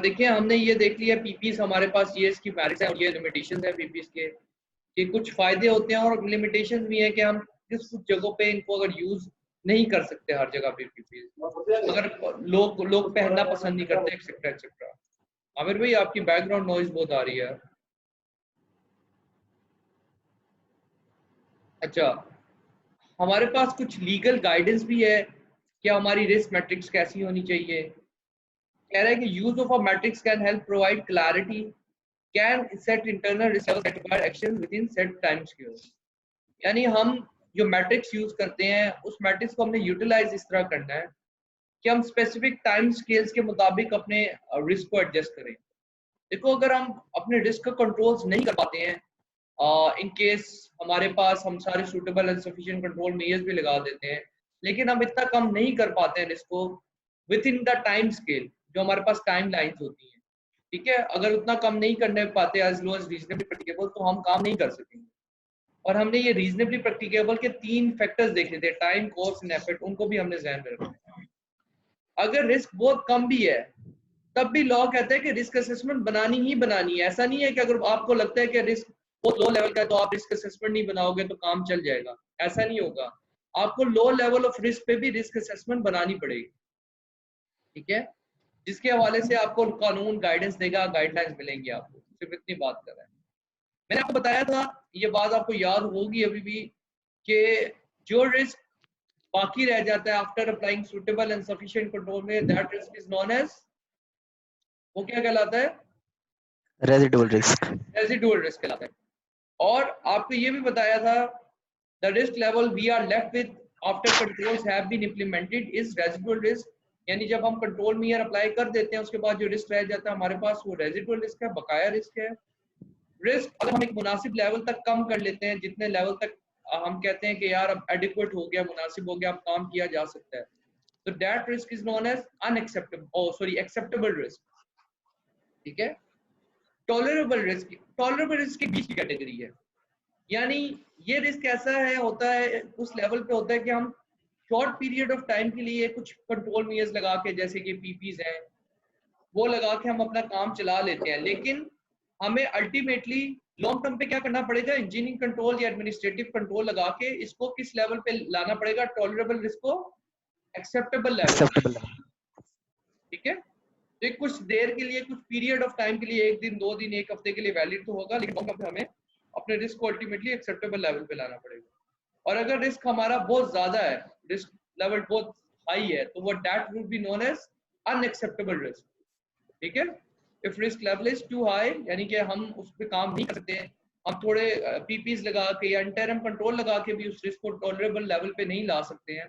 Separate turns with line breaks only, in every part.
देखिए हमने ये देख लिया पीपीस हमारे पास ये इसकी मेरिट्स है और ये लिमिटेशंस है पीपीस के कि कुछ फायदे होते हैं और लिमिटेशंस भी है कि हम किस कुछ जगहों पे इनको अगर यूज नहीं कर सकते हर जगह पे पीपीस, अगर लोग पहनना पसंद नहीं करते एक्सेट्रा एक्सेट्रा। आमिर भाई आपकी बैकग्राउंड नॉइज बहुत आ रही है। अच्छा, हमारे पास कुछ लीगल गाइडेंस भी है कि हमारी रिस्क मैट्रिक्स कैसी होनी चाहिए। कह रहा है कि use of a matrix can help provide clarity, can set internal risk levels and required action with in set time scales. यानी हम जो मैट्रिक्स यूज करते हैं उस मैट्रिक्स को हमने यूटिलाइज इस तरह करना है कि हम स्पेसिफिक टाइम स्केल्स के मुताबिक अपने रिस्क को एडजस्ट करें। देखो अगर हम अपने रिस्क को कंट्रोल्स नहीं कर पाते हैं, इन केस हमारे पास हम सारे suitable and sufficient control measures भी लगा देते हैं, लेकिन हम इतना कम नहीं कर पाते हैं रिस्क को with in the time scale जो हमारे पास टाइम लाइन्स होती हैं। ठीक है, अगर उतना कम नहीं करने पाते as low as reasonably practicable तो हम काम नहीं कर सकेंगे। और हमने ये रीजनेबली प्रैक्टिकेबल के 3 फैक्टर्स देखे थे, टाइम, कॉस्ट एंड एफर्ट, उनको भी हमने ध्यान में रखना है। अगर रिस्क बहुत कम भी है तब भी लॉ कहता है कि रिस्क असेसमेंट बनानी ही बनानी है। ऐसा नहीं है कि अगर आपको लगता है कि रिस्क बहुत लो लेवल का है तो आप रिस्क असेसमेंट नहीं बनाओगे तो काम चल जाएगा, ऐसा नहीं होगा। आपको लो लेवल ऑफ रिस्क पे भी रिस्क असेसमेंट बनानी पड़ेगी। ठीक है, जिसके हवाले से आपको कानून गाइडेंस देगा, गाइडलाइंस मिलेंगी आपको। सिर्फ इतनी बात कर रहे हैं। मैंने आपको बताया था, ये बात आपको याद होगी अभी भी, कि जो रिस्क बाकी रह जाता है after applying suitable and sufficient control में, that risk is known as, वो क्या कहलाता है?
Residual risk.
रेजिडुअल रिस्क कहलाता है। और आपको ये भी बताया था the risk level we are left with after controls have been implemented is residual risk. यानी जब हम कंट्रोल मेजर अप्लाई कर देते हैं उसके बाद जो रिस्क रह जाता है हमारे पास वो रेजिडुअल रिस्क है, बकाया रिस्क है। रिस्क अगर हम एक मुनासिब लेवल तक कम कर लेते हैं, जितने लेवल तक हम कहते हैं कि यार अब एडिक्वेट हो गया, मुनासिब हो गया, अब काम किया जा सकता है, तो that risk is known as unacceptable acceptable risk. ठीक है, टॉलरेबल रिस्क की बीच की कैटेगरी है। यानी ये रिस्क ऐसा है, होता है उस लेवल पे होता है कि हम शॉर्ट पीरियड ऑफ टाइम के लिए कुछ कंट्रोल मेजर्स लगा के, जैसे कि पीपीज हैं, वो लगा के हम अपना काम चला लेते हैं, लेकिन हमें अल्टीमेटली लॉन्ग टर्म पे क्या करना पड़ेगा? इंजीनियरिंग कंट्रोल या एडमिनिस्ट्रेटिव कंट्रोल लगा के इसको किस लेवल पे लाना पड़ेगा? टॉलरेबल रिस्क को एक्सेप्टेबल लेवल। ठीक है, तो कुछ देर के लिए, कुछ पीरियड ऑफ टाइम के लिए, 1 दिन 2 दिन 1 हफ्ते के लिए वैलिड तो होगा, लेकिन लॉन्ग टर्म पे हमें अपने रिस्क को अल्टीमेटली एक्सेप्टेबल लेवल पे लाना पड़ेगा। और अगर रिस्क हमारा बहुत ज्यादा है, रिस्क लेवल बहुत हाई है, तो वो that would be known as unacceptable risk. ठीक है, if risk level is too high, यानी कि हम उस पर काम नहीं कर सकते हैं, हम थोड़े पीपीज लगा के या इंटरम कंट्रोल लगा के भी उस रिस्क को टॉलरेबल लेवल पे नहीं ला सकते हैं,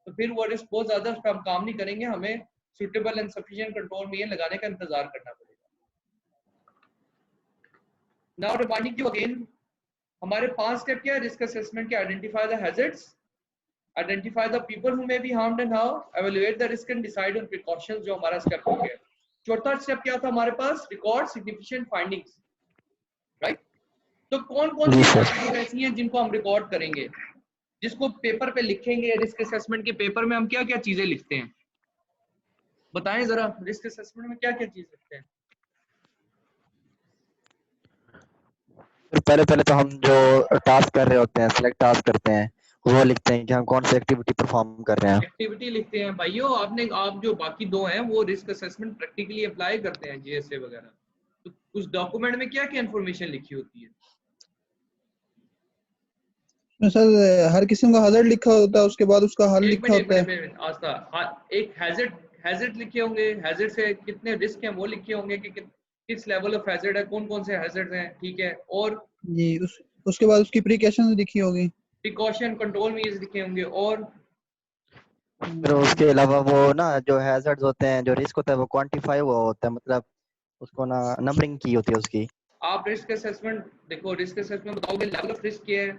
तो फिर वो रिस्क बहुत ज्यादा, उस पर हम काम नहीं करेंगे, हमें सुटेबल एंड सफिशिएंट कंट्रोल में ये लगाने का इंतजार करना पड़ेगा। नाउ रिमाइंडिंग यू अगेन, हमारे 5 स्टेप क्या है रिस्क असेसमेंट के? Identify the hazards, identify the people who may be harmed and how, evaluate the risk and decide on precautions, जो हमारा स्टेप हो गया। चौथा स्टेप क्या था हमारे पास? Record significant findings, right? तो कौन कौन सी फाइंडिंग्स ऐसी हैं जिनको हम रिकॉर्ड करेंगे, जिसको पेपर पे लिखेंगे? रिस्क असेसमेंट के पेपर में हम क्या क्या चीजें लिखते हैं, बताएं जरा। रिस्क असेसमेंट में क्या क्या चीज लिखते हैं?
पहले तो हम जो टास्क कर रहे होते हैं, सिलेक्ट टास्क करते हैं, वो लिखते हैं कि हम कौन सी एक्टिविटी परफॉर्म कर रहे हैं।
एक्टिविटी लिखते हैं भाइयों। आप जो बाकी 2 हैं वो रिस्क असेसमेंट प्रैक्टिकली अप्लाई करते हैं, जीएसए वगैरह, तो उस डॉक्यूमेंट में क्या क्या इंफॉर्मेशन लिखी होती है?
सर हर किस्म का हैजर्ड लिखा होता है, उसके बाद उसका हल लिखा होता है।
एक हैजर्ड लिखे होंगे, हैजर्ड से कितने रिस्क हैं वो लिखे होंगे कि किस लेवल ऑफ हैजर्ड है, कौन कौन से हैजर्ड हैं। ठीक है, और
जी उसके बाद उसकी प्रिकॉशंस लिखी होगी,
प्रिकॉशन कंट्रोल मेजर्स लिखे होंगे, और
फिर उसके अलावा वो ना जो हैजर्ड्स होते हैं, जो रिस्क होता है वो क्वांटिफाई हुआ होता है, मतलब उसको ना नंबरिंग की होती है उसकी।
आप रिस्क असेसमेंट देखो, रिस्क असेसमेंट बताओगे लेवल ऑफ रिस्क क्या है,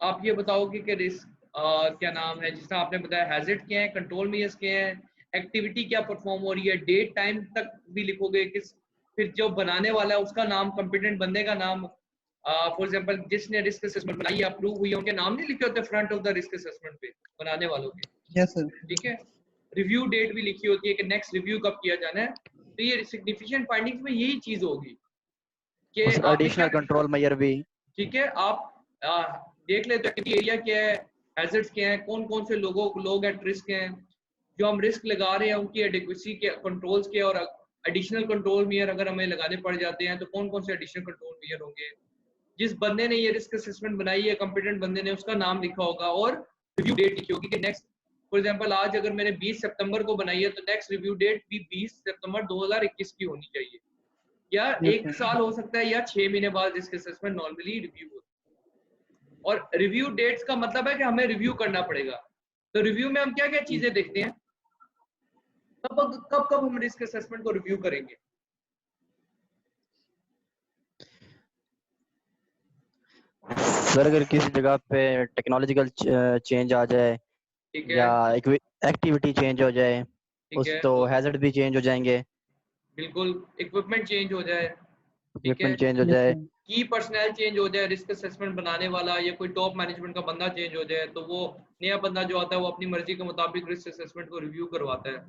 आप ये बताओगे कि रिस्क क्या नाम है, जिसका आपने बताया हैजर्ड क्या है, कंट्रोल मेजर्स क्या है, एक्टिविटी क्या परफॉर्म हो रही है, डेट टाइम तक भी लिखोगे, किस, फिर जो बनाने वाला है उसका नाम, कॉम्पिटेंट बंदे का नाम, फॉर एग्जांपल जिसने रिस्क असेसमेंट बनाई अप्रूव हुई है उनके नाम नहीं लिखे होते front of the risk assessment पे बनाने वालों के।
Yes sir.
ठीक है, रिव्यू डेट भी लिखी होती है कि नेक्स्ट रिव्यू कब किया जाना है। तो ये सिग्निफिकेंट फाइंडिंग्स में यही चीज होगी कि
और
आपने
एडिशनल
क्या,
कंट्रोल मेजर भी।
ठीक है, आप देख लेते हैं कि एरिया क्या है, हैजर्ड्स क्या है, कौन कौन से लोग एट रिस्क हैं, जो हम रिस्क लगा रहे हैं उनकी एडिक्वेसी के कंट्रोल्स के, और एडिशनल कंट्रोल मेयर अगर हमें लगाने पड़ जाते हैं तो कौन कौन से एडिशनल कंट्रोल मेयर होंगे। जिस बंदे ने ये रिस्क असेसमेंट बनाई है, कॉम्पिटेंट बंदे ने, उसका नाम लिखा होगा और रिव्यू डेट लिखी होगी कि नेक्स्ट, फॉर एग्जांपल आज अगर मैंने 20 सितंबर को बनाई है तो नेक्स्ट रिव्यू डेट भी 20 सितंबर 2021 की होनी चाहिए, या एक साल हो सकता है, या 6 महीने बाद रिस्क असेसमेंट नॉर्मली रिव्यू होता है। और रिव्यू डेट्स का मतलब है कि हमें रिव्यू करना पड़ेगा। तो रिव्यू में हम क्या क्या चीजें देखते हैं, कब हम रिस्क असेसमेंट को रिव्यू करेंगे।
सर अगर किसी जगह पे टेक्नोलॉजिकल चेंज आ जाए
ठीक
या
है,
एक्टिविटी चेंज हो जाए,
ठीक
उस
है,
तो हैजर्ड भी चेंज हो जाएंगे,
बिल्कुल, इक्विपमेंट चेंज हो जाए, ठीक है,
इक्विपमेंट चेंज हो जाए।
की पर्सनल चेंज हो जाए, रिस्क असेसमेंट बनाने वाला या कोई टॉप मैनेजमेंट का बंदा चेंज हो जाए, तो वो नया बंदा जो आता है वो अपनी मर्जी के मुताबिक रिस्क असेसमेंट को रिव्यू करवाता है,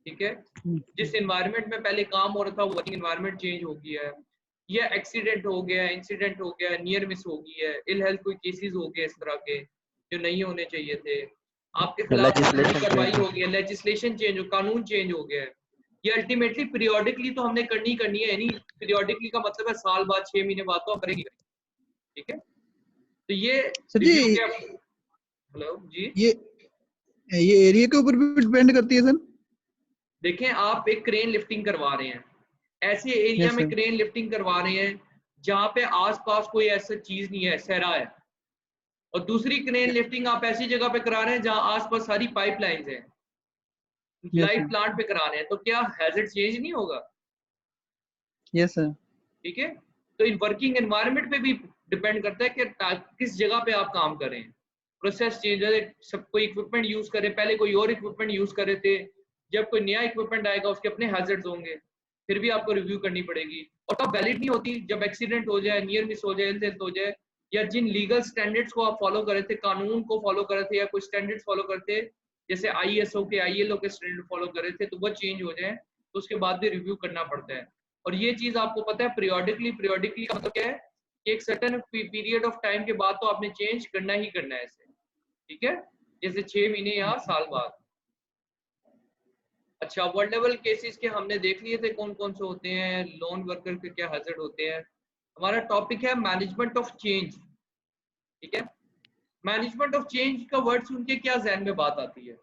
ठीक है। जिस एनवायरनमेंट में पहले काम हो रहा था वर्किंग एनवायरनमेंट चेंज हो गया है, या एक्सीडेंट हो गया, इंसिडेंट हो गया, नियर मिस हो गई है, इल हेल्थ कोई केसेस हो गए इस तरह के जो नहीं होने चाहिए थे, आपके खिलाफ
लेजिस्लेशन
कार्रवाई
चेंज।
हो गई है, लेजिस्लेशन चेंज हो, कानून चेंज हो गया है, ये अल्टीमेटली पीरियोडिकली तो हमने करनी है, यानी पीरियोडिकली का मतलब है साल बाद 6 महीने बाद तो हम करेंगे, ठीक है। तो ये
सर जी,
रिव्यू के, हेलो जी,
ये एरिया के ऊपर भी डिपेंड करती है सर।
देखें आप एक क्रेन लिफ्टिंग करवा रहे हैं, ऐसे एरिया
यस
में
सर।
क्रेन लिफ्टिंग करवा रहे हैं जहाँ पे आसपास कोई ऐसा चीज नहीं है, सहरा है, और दूसरी क्रेन लिफ्टिंग आप ऐसी जगह पे करा रहे हैं जहाँ आसपास सारी पाइपलाइंस हैं,
यस
लाइव
सर।
प्लांट पे करा रहे हैं, तो क्या हैजर्ड चेंज नहीं होगा,
यस सर।
ठीक है। तो इन वर्किंग एनवायरनमेंट पे भी डिपेंड करता है कि किस जगह पे आप काम कर रहे हैं, प्रोसेस चेंज है, सब कोई इक्विपमेंट यूज करे, पहले कोई और इक्विपमेंट यूज कर रहे थे, जब कोई नया इक्विपमेंट आएगा उसके अपने हैजर्ड्स होंगे, फिर भी आपको रिव्यू करनी पड़ेगी, और तब वैलिड नहीं होती जब एक्सीडेंट हो जाए, नियर मिस हो जाए, इंसिडेंट हो जाए, या जिन लीगल स्टैंडर्ड्स को आप फॉलो कर रहे थे, कानून को फॉलो कर रहे थे, या कोई स्टैंडर्ड्स फॉलो करते, जैसे ISO के ILO के स्टैंडर्ड फॉलो कर रहे थे, तो वो चेंज हो जाए तो उसके बाद भी रिव्यू करना पड़ता है। और ये चीज आपको पता है पीरियोडिकली का मतलब क्या है कि एक सर्टेन पीरियड ऑफ टाइम के बाद तो आपने चेंज करना ही करना है इसे, ठीक है, जैसे 6 महीने या साल बाद। अच्छा, वर्ल्ड लेवल केसेस के हमने देख लिए थे कौन कौन से होते हैं, लोन वर्कर के क्या हैजर्ड होते हैं। हमारा टॉपिक है मैनेजमेंट ऑफ चेंज, ठीक है। मैनेजमेंट ऑफ चेंज का वर्ड सुन के क्या जहन में बात आती है,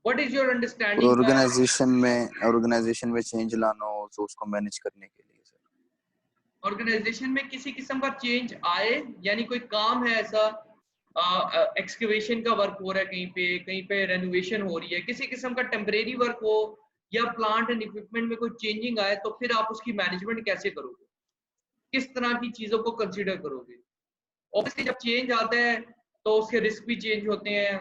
what is your understanding.
Organisation में चेंज लाना हो तो उसको मैनेज करने के लिए सर।
ऑर्गेनाइजेशन में किसी किस्म का चेंज आए, यानी कोई काम है ऐसा, एक्सकेवेशन का वर्क हो रहा है कहीं पे रेनोवेशन हो रही है, किसी किस्म का टेम्परेरी वर्क हो, या प्लांट एंड इक्विपमेंट में कोई चेंजिंग आए, तो फिर आप उसकी मैनेजमेंट कैसे करोगे, किस तरह की चीजों को कंसीडर करोगे। ऑब्वियसली जब चेंज आता है तो उसके रिस्क भी चेंज होते हैं,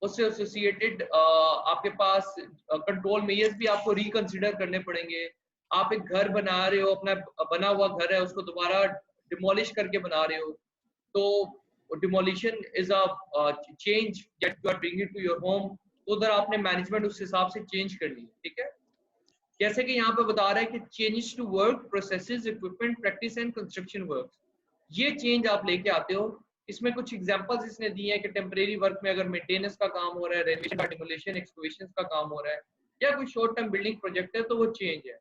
उससे एसोसिएटेड आपके पास कंट्रोल मेजर्स भी आपको रिकंसिडर करने पड़ेंगे। आप एक घर बना रहे हो, अपना बना हुआ घर है उसको दोबारा डिमोलिश करके बना रहे हो, तो demolition is a change that you are bringing to your home, तो उधर आपने मैनेजमेंट उस हिसाब से चेंज करनी है, ठीक है। जैसे कि यहाँ पे बता रहा है कि changes to work processes equipment practice and construction works, ये चेंज आप लेके आते हो। इसमें कुछ एग्जांपल्स इसने दिए हैं कि टेम्परेरी वर्क में अगर मेंटेनेंस का काम हो रहा है, रेनोवेशन का, डिमोलिशन, एक्सकवेशन का काम हो रहा है, या कोई शॉर्ट टर्म बिल्डिंग प्रोजेक्ट है, तो वो चेंज है।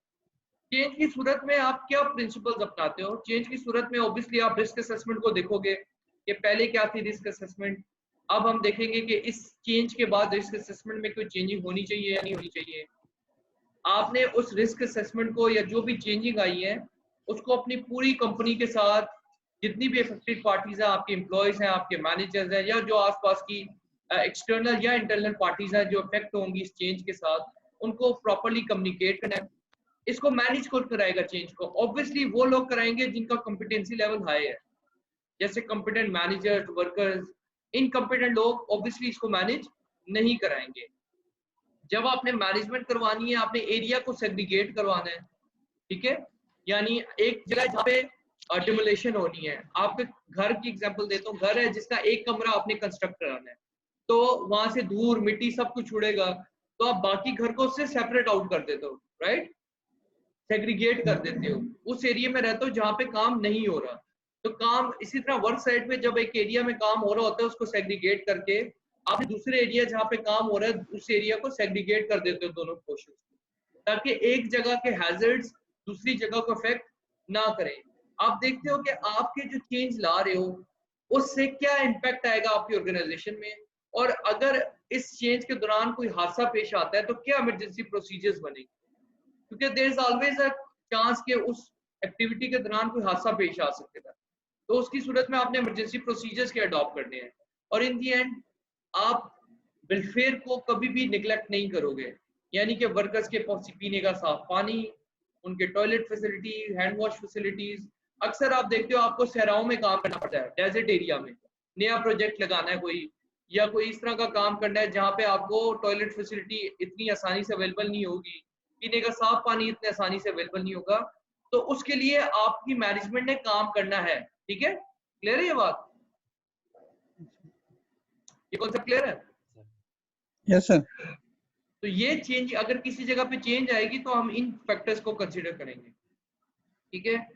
चेंज की सूरत में आप क्या प्रिंसिपल्स अपनाते हो, चेंज की सूरत में ऑब्वियसली आप रिस्क असेसमेंट को देखोगे कि पहले क्या थी रिस्क असेसमेंट, अब हम देखेंगे कि इस चेंज के बाद रिस्क असेसमेंट में कोई चेंजिंग होनी चाहिए या नहीं होनी चाहिए। आपने उस रिस्क असेसमेंट को या जो भी चेंजिंग आई है उसको अपनी पूरी कंपनी के साथ, जितनी भी अफेक्टेड पार्टीज हैं, आपके एम्प्लॉयज हैं, आपके मैनेजर्स हैं, या जो आसपास की एक्सटर्नल या इंटरनल पार्टीज हैं जो अफेक्ट होंगी इस चेंज के साथ, उनको प्रॉपर्ली कम्युनिकेट करना है। इसको मैनेज कौन कराएगा चेंज को, ऑब्वियसली वो लोग कराएंगे जिनका कॉम्पिटेंसी लेवल हाई है, जैसे कॉम्पिटेंट मैनेजर्स, वर्कर्स। इनकॉम्पिटेंट लोग ऑब्वियसली इसको मैनेज नहीं कराएंगे। जब आपने मैनेजमेंट करवानी है, आपने एरिया को सेग्रीगेट करवाना है, ठीक है, यानी एक जगह जहाँ पे डिमोलेशन होनी है। आपके घर की एग्जांपल देता हूँ, घर है जिसका एक कमरा आपने कंस्ट्रक्ट कराना है, तो वहां से धूल मिट्टी सब कुछ उड़ेगा, तो आप बाकी घर को उससे सेपरेट आउट कर देते हो, राइट, सेग्रीगेट कर देते हो, उस एरिया में रहते हो जहाँ पे काम नहीं हो रहा। तो काम इसी तरह वर्क साइट पे जब एक एरिया में काम हो रहा होता है उसको सेग्रीगेट करके आप दूसरे एरिया जहाँ पे काम हो रहा है उस एरिया को सेग्रीगेट कर देते हो दोनों पोर्शन, ताकि एक जगह के हैजर्ड्स दूसरी जगह को अफेक्ट ना करें। आप देखते हो कि आपके जो चेंज ला रहे हो उससे क्या इम्पैक्ट आएगा आपकी ऑर्गेनाइजेशन में, और अगर इस चेंज के दौरान कोई हादसा पेश आता है तो क्या इमरजेंसी प्रोसीजर्स बनेंगे, क्योंकि there is always a chance कि उस एक्टिविटी के दौरान कोई हादसा पेश आ सकता है, तो उसकी सूरत में आपने इमरजेंसी प्रोसीजर्स के अडॉप्ट करने हैं। और इन दी एंड आप वेलफेयर को कभी भी निगलेक्ट नहीं करोगे, यानी कि वर्कर्स के पीने का साफ पानी, उनके toilet facility, hand wash facilities. अक्सर आप देखते हो आपको सहराओं में काम करना पड़ता है, डेजर्ट एरिया में नया प्रोजेक्ट लगाना है कोई, या कोई इस तरह का काम करना है जहाँ पे आपको टॉयलेट फैसिलिटी इतनी आसानी से अवेलेबल नहीं होगी, पीने का साफ पानी इतनी आसानी से अवेलेबल नहीं होगा, तो उसके लिए आपकी मैनेजमेंट ने काम करना है। ठीक है, क्लियर है ये बात, ये कॉन्सेप्ट क्लियर है?
Yes sir.
तो ये चेंज अगर किसी जगह पे चेंज आएगी तो हम इन फैक्टर्स को कंसीडर करेंगे। ठीक है,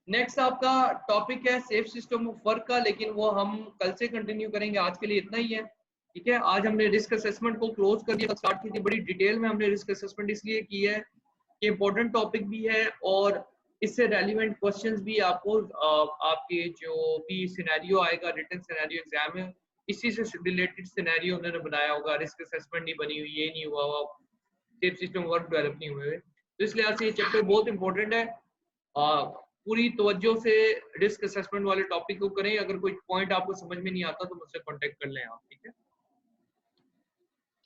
नेक्स्ट आपका टॉपिक है सेफ सिस्टम ऑफ वर्क का, लेकिन वो हम कल से कंटिन्यू करेंगे, आज के लिए इतना ही है। ठीक है, आज हमने रिस्क असेसमेंट को क्लोज कर दिया, स्टार्ट की थी बड़ी डिटेल में हमने रिस्क असेसमेंट इसलिए की है कि इंपॉर्टेंट टॉपिक भी है और इससे रेलिवेंट क्वेश्चंस भी आपको आपके जो भी सिनेरियो आएगा रिटन सिनेरियो एग्जाम में इसी से रिलेटेड सिनेरियो उन्होंने बनाया होगा, रिस्क असेसमेंट नहीं बनी हुई, ये नहीं हुआ, सेफ सिस्टम वर्क डेवलप नहीं हुए, तो इस लिहाज से ये चैप्टर बहुत इंपॉर्टेंट है। पूरी तवज्जो से रिस्क असेसमेंट वाले टॉपिक को करें, अगर कोई पॉइंट आपको समझ में नहीं आता तो मुझसे कांटेक्ट कर लें आप। ठीक है,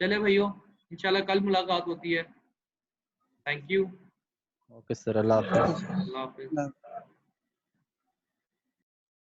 चले भाइयों, इंशाल्लाह कल मुलाकात होती है। Thank you.
ओके सर, अल्लाह हाफिज़।
अल्लाह हाफिज़।